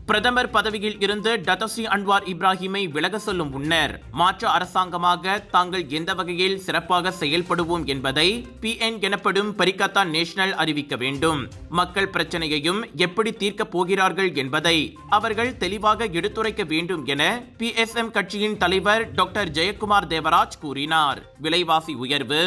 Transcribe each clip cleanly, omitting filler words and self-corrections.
பிரதமர் பதவியில் இருந்து டத்தோஸ்ரீ அன்வார் இப்ராஹிமை விலக சொல்லும் முன்னர் மாற்று அரசாங்கமாக தாங்கள் எந்த வகையில் சிறப்பாக செயல்படுவோம் என்பதை PN எனப்படும் பரிகத்தான் நேஷனல் அறிவிக்க வேண்டும். மக்கள் பிரச்சனையையும் எப்படி தீர்க்கப் போகிறார்கள் என்பதை அவர்கள் தெளிவாக எடுத்துரைக்க வேண்டும் என PSM கட்சியின் தலைவர் டாக்டர் ஜெயக்குமார் தேவராஜ் கூறினார். விலைவாசி உயர்வு,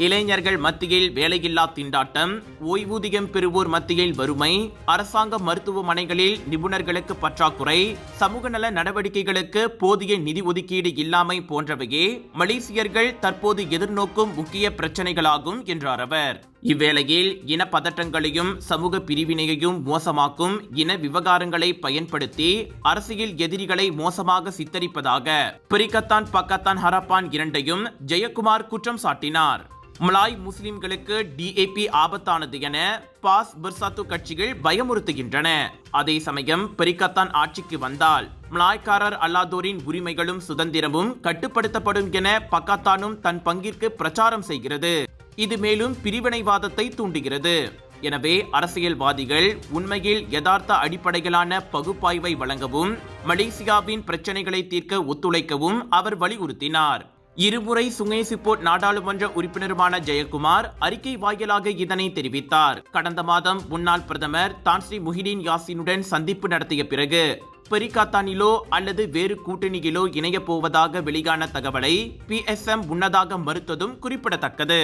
இளைஞர்கள் மத்தியில் வேலையில்லா திண்டாட்டம், ஓய்வூதியம் பெறுவோர் மத்தியில் வறுமை, அரசாங்க மருத்துவமனைகளில் நிபுணர்களுக்கு பற்றாக்குறை, சமூக நல நடவடிக்கைகளுக்கு போதிய நிதி ஒதுக்கீடு இல்லாமை போன்றவையே மலேசியர்கள் தற்போது எதிர்நோக்கும் முக்கிய பிரச்சனைகளாகும் என்றார் அவர். இவ்வேளையில் இன பதட்டங்களையும் சமூக பிரிவினையையும் மோசமாக்கும் இன விவகாரங்களை பயன்படுத்தி அரசியல் எதிரிகளை மோசமாக சித்தரிப்பதாக பரிகத்தான் பக்கத்தான் ஹரப்பான் இரண்டையும் ஜெயக்குமார் குற்றம் சாட்டினார். மலாய் முஸ்லிம்களுக்கு DAP ஆபத்தானது என பாஸ் பெர்சாத்து கட்சிகள் பயமுறுத்துகின்றன. அதே சமயம் பரிகத்தான் ஆட்சிக்கு வந்தால் மலாய்க்காரர் அல்லாதோரின் உரிமைகளும் சுதந்திரமும் கட்டுப்படுத்தப்படும் என பக்கத்தானும் தன் பங்கிற்கு பிரச்சாரம் செய்கிறது. இது மேலும் பிரிவினைவாதத்தை தூண்டுகிறது. எனவே அரசியல்வாதிகள் உண்மையில் யதார்த்த அடிப்படையிலான பகுப்பாய்வை வழங்கவும் மலேசியாவின் பிரச்சனைகளை தீர்க்க ஒத்துழைக்கவும் அவர் வலியுறுத்தினார். இருமுறை சுங்கை சிப்போர்ட் நாடாளுமன்ற உறுப்பினருமான ஜெயக்குமார் அறிக்கை வாயிலாக இதனை தெரிவித்தார். கடந்த மாதம் முன்னாள் பிரதமர் தான் ஸ்ரீ முஹிடின் யாசினுடன் சந்திப்பு நடத்திய பிறகு பரிகத்தானிலோ அல்லது வேறு கூட்டணியிலோ இணையப் போவதாக வெளியான தகவலை PSM முன்னதாக மறுத்ததும் குறிப்பிடத்தக்கது.